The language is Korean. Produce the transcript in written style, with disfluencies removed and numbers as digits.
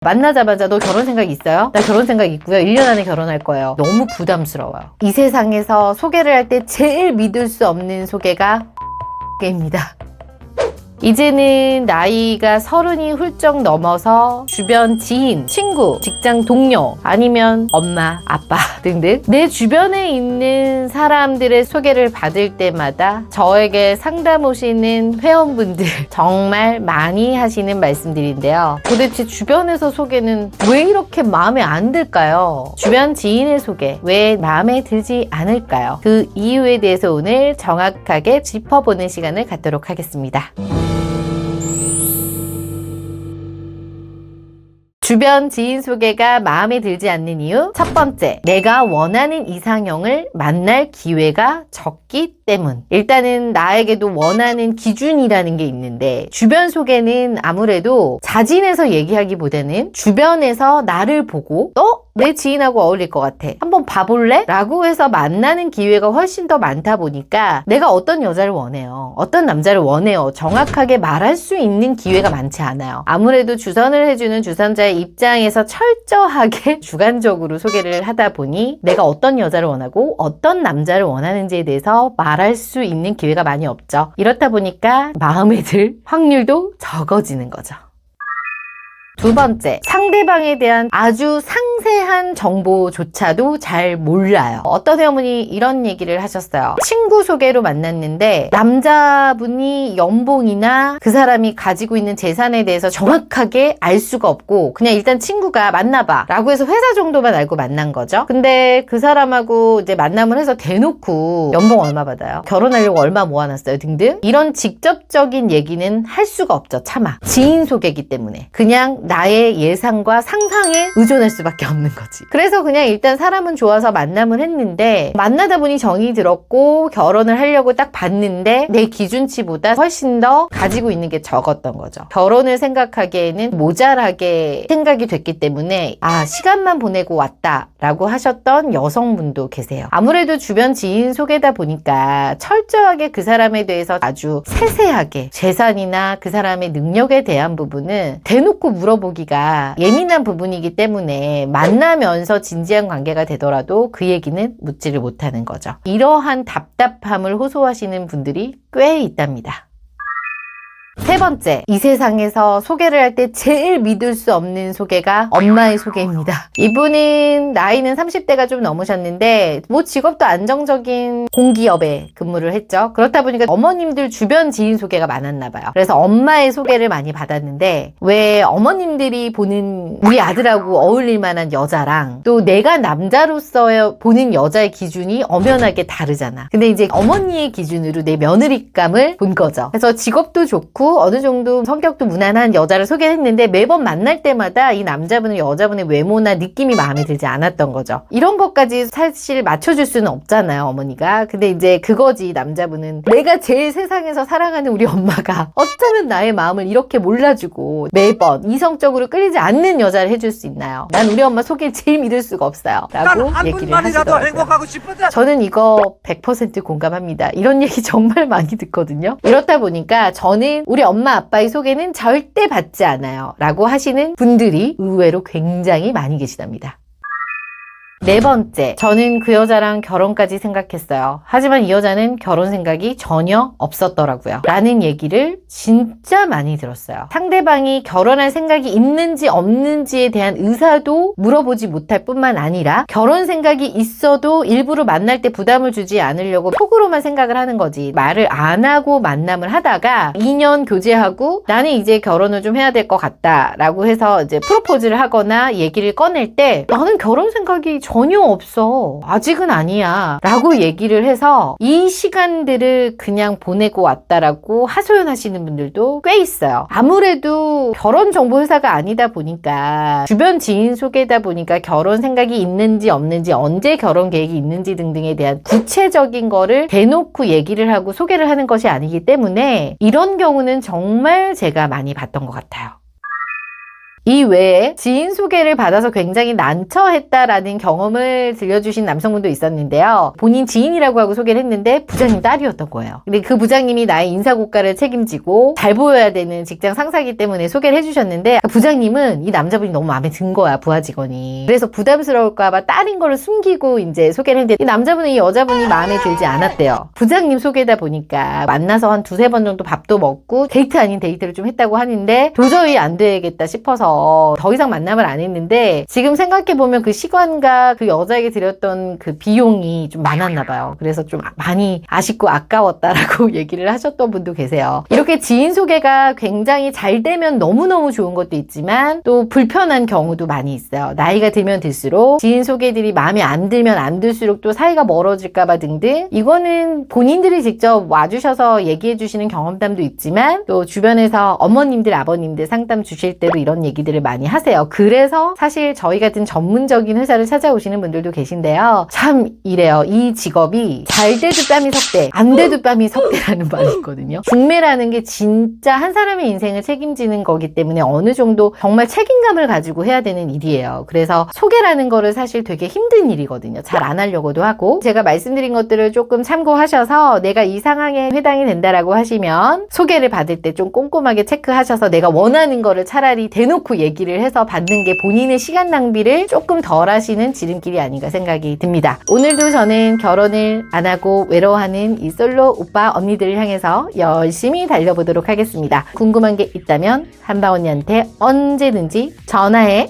만나자마자 너 결혼 생각 있어요? 나 결혼 생각 있고요. 1년 안에 결혼할 거예요. 너무 부담스러워요. 이 세상에서 소개를 할 때 제일 믿을 수 없는 소개가 입니다. 이제는 나이가 30이 훌쩍 넘어서 주변 지인, 친구, 직장 동료, 아니면 엄마, 아빠 등등 내 주변에 있는 사람들의 소개를 받을 때마다 저에게 상담 오시는 회원분들 정말 많이 하시는 말씀들인데요. 도대체 주변에서 소개는 왜 이렇게 마음에 안 들까요? 주변 지인의 소개 왜 마음에 들지 않을까요? 그 이유에 대해서 오늘 정확하게 짚어보는 시간을 갖도록 하겠습니다. 주변 지인 소개가 마음에 들지 않는 이유 첫 번째, 내가 원하는 이상형을 만날 기회가 적기 때문. 일단은 나에게도 원하는 기준이라는 게 있는데 주변 소개는 아무래도 자진해서 얘기하기보다는 주변에서 나를 보고 내 지인하고 어울릴 것 같아. 한번 봐볼래? 라고 해서 만나는 기회가 훨씬 더 많다 보니까 내가 어떤 여자를 원해요. 어떤 남자를 원해요. 정확하게 말할 수 있는 기회가 많지 않아요. 아무래도 주선을 해주는 주선자의 입장에서 철저하게 주관적으로 소개를 하다 보니 내가 어떤 여자를 원하고 어떤 남자를 원하는지에 대해서 말할 수 있는 기회가 많이 없죠. 이렇다 보니까 마음에 들 확률도 적어지는 거죠. 두 번째, 상대방에 대한 아주 상세한 정보조차도 잘 몰라요. 어떤 회원분이 이런 얘기를 하셨어요. 친구 소개로 만났는데 남자분이 연봉이나 그 사람이 가지고 있는 재산에 대해서 정확하게 알 수가 없고 그냥 일단 친구가 만나봐 라고 해서 회사 정도만 알고 만난 거죠. 근데 그 사람하고 이제 만남을 해서 대놓고 연봉 얼마 받아요? 결혼하려고 얼마 모아놨어요? 등등 이런 직접적인 얘기는 할 수가 없죠. 차마 지인 소개이기 때문에 그냥 나의 예상과 상상에 의존할 수밖에 없는 거지. 그래서 그냥 일단 사람은 좋아서 만남을 했는데 만나다 보니 정이 들었고 결혼을 하려고 딱 봤는데 내 기준치보다 훨씬 더 가지고 있는 게 적었던 거죠. 결혼을 생각하기에는 모자라게 생각이 됐기 때문에 시간만 보내고 왔다 라고 하셨던 여성분도 계세요. 아무래도 주변 지인 소개다 보니까 철저하게 그 사람에 대해서 아주 세세하게 재산이나 그 사람의 능력에 대한 부분은 대놓고 물어보기가 예민한 부분이기 때문에 만나면서 진지한 관계가 되더라도 그 얘기는 묻지를 못하는 거죠. 이러한 답답함을 호소하시는 분들이 꽤 있답니다. 세 번째, 이 세상에서 소개를 할 때 제일 믿을 수 없는 소개가 엄마의 소개입니다. 이분은 나이는 30대가 좀 넘으셨는데 직업도 안정적인 공기업에 근무를 했죠. 그렇다 보니까 어머님들 주변 지인 소개가 많았나 봐요. 그래서 엄마의 소개를 많이 받았는데 왜 어머님들이 보는 우리 아들하고 어울릴 만한 여자랑 또 내가 남자로서 보는 여자의 기준이 엄연하게 다르잖아. 근데 이제 어머니의 기준으로 내 며느리감을 본 거죠. 그래서 직업도 좋고 어느 정도 성격도 무난한 여자를 소개했는데 매번 만날 때마다 이 남자분은 여자분의 외모나 느낌이 마음에 들지 않았던 거죠. 이런 것까지 사실 맞춰줄 수는 없잖아요, 어머니가. 근데 이제 그거지, 남자분은 내가 제일 세상에서 사랑하는 우리 엄마가 어쩌면 나의 마음을 이렇게 몰라주고 매번 이성적으로 끌리지 않는 여자를 해줄 수 있나요? 난 우리 엄마 소개를 제일 믿을 수가 없어요 라고 얘기를 하시더라고요. 행복하고 싶은데. 저는 이거 100% 공감합니다. 이런 얘기 정말 많이 듣거든요. 이렇다 보니까 저는 우리 엄마 아빠의 소개는 절대 받지 않아요 라고 하시는 분들이 의외로 굉장히 많이 계시답니다. 네 번째, 저는 그 여자랑 결혼까지 생각했어요. 하지만 이 여자는 결혼 생각이 전혀 없었더라고요 라는 얘기를 진짜 많이 들었어요. 상대방이 결혼할 생각이 있는지 없는지에 대한 의사도 물어보지 못할 뿐만 아니라 결혼 생각이 있어도 일부러 만날 때 부담을 주지 않으려고 속으로만 생각을 하는 거지 말을 안 하고 만남을 하다가 2년 교제하고 나는 이제 결혼을 좀 해야 될 것 같다 라고 해서 이제 프로포즈를 하거나 얘기를 꺼낼 때 나는 결혼 생각이 전혀 없어. 아직은 아니야. 라고 얘기를 해서 이 시간들을 그냥 보내고 왔다라고 하소연하시는 분들도 꽤 있어요. 아무래도 결혼정보회사가 아니다 보니까 주변 지인 소개다 보니까 결혼 생각이 있는지 없는지 언제 결혼 계획이 있는지 등등에 대한 구체적인 거를 대놓고 얘기를 하고 소개를 하는 것이 아니기 때문에 이런 경우는 정말 제가 많이 봤던 것 같아요. 이 외에 지인 소개를 받아서 굉장히 난처했다라는 경험을 들려주신 남성분도 있었는데요. 본인 지인이라고 하고 소개를 했는데 부장님 딸이었던 거예요. 근데 그 부장님이 나의 인사고과를 책임지고 잘 보여야 되는 직장 상사이기 때문에 소개를 해주셨는데 부장님은 이 남자분이 너무 마음에 든 거야, 부하 직원이. 그래서 부담스러울까봐 딸인 거를 숨기고 이제 소개를 했는데 이 남자분은 이 여자분이 마음에 들지 않았대요. 부장님 소개다 보니까 만나서 한 두세 번 정도 밥도 먹고 데이트 아닌 데이트를 좀 했다고 하는데 도저히 안 되겠다 싶어서 더 이상 만남을 안 했는데 지금 생각해보면 그 시간과 그 여자에게 드렸던 그 비용이 좀 많았나 봐요. 그래서 좀 많이 아쉽고 아까웠다라고 얘기를 하셨던 분도 계세요. 이렇게 지인 소개가 굉장히 잘 되면 너무너무 좋은 것도 있지만 또 불편한 경우도 많이 있어요. 나이가 들면 들수록 지인 소개들이 마음에 안 들면 안 들수록 또 사이가 멀어질까봐 등등 이거는 본인들이 직접 와주셔서 얘기해 주시는 경험담도 있지만 또 주변에서 어머님들 아버님들 상담 주실 때도 이런 얘기들을 많이 하세요. 그래서 사실 저희 같은 전문적인 회사를 찾아오시는 분들도 계신데요. 참 이래요. 이 직업이 잘 돼도 뺨이 석대 안 돼도 뺨이 석대라는 말이 있거든요. 중매라는 게 진짜 한 사람의 인생을 책임지는 거기 때문에 어느 정도 정말 책임감을 가지고 해야 되는 일이에요. 그래서 소개라는 거를 사실 되게 힘든 일이거든요. 잘 안 하려고도 하고 제가 말씀드린 것들을 조금 참고하셔서 내가 이 상황에 해당이 된다라고 하시면 소개를 받을 때 좀 꼼꼼하게 체크하셔서 내가 원하는 거를 차라리 대놓고 얘기를 해서 받는 게 본인의 시간 낭비를 조금 덜 하시는 지름길이 아닌가 생각이 듭니다. 오늘도 저는 결혼을 안 하고 외로워하는 이 솔로 오빠 언니들을 향해서 열심히 달려보도록 하겠습니다. 궁금한 게 있다면 한바 언니한테 언제든지 전화해.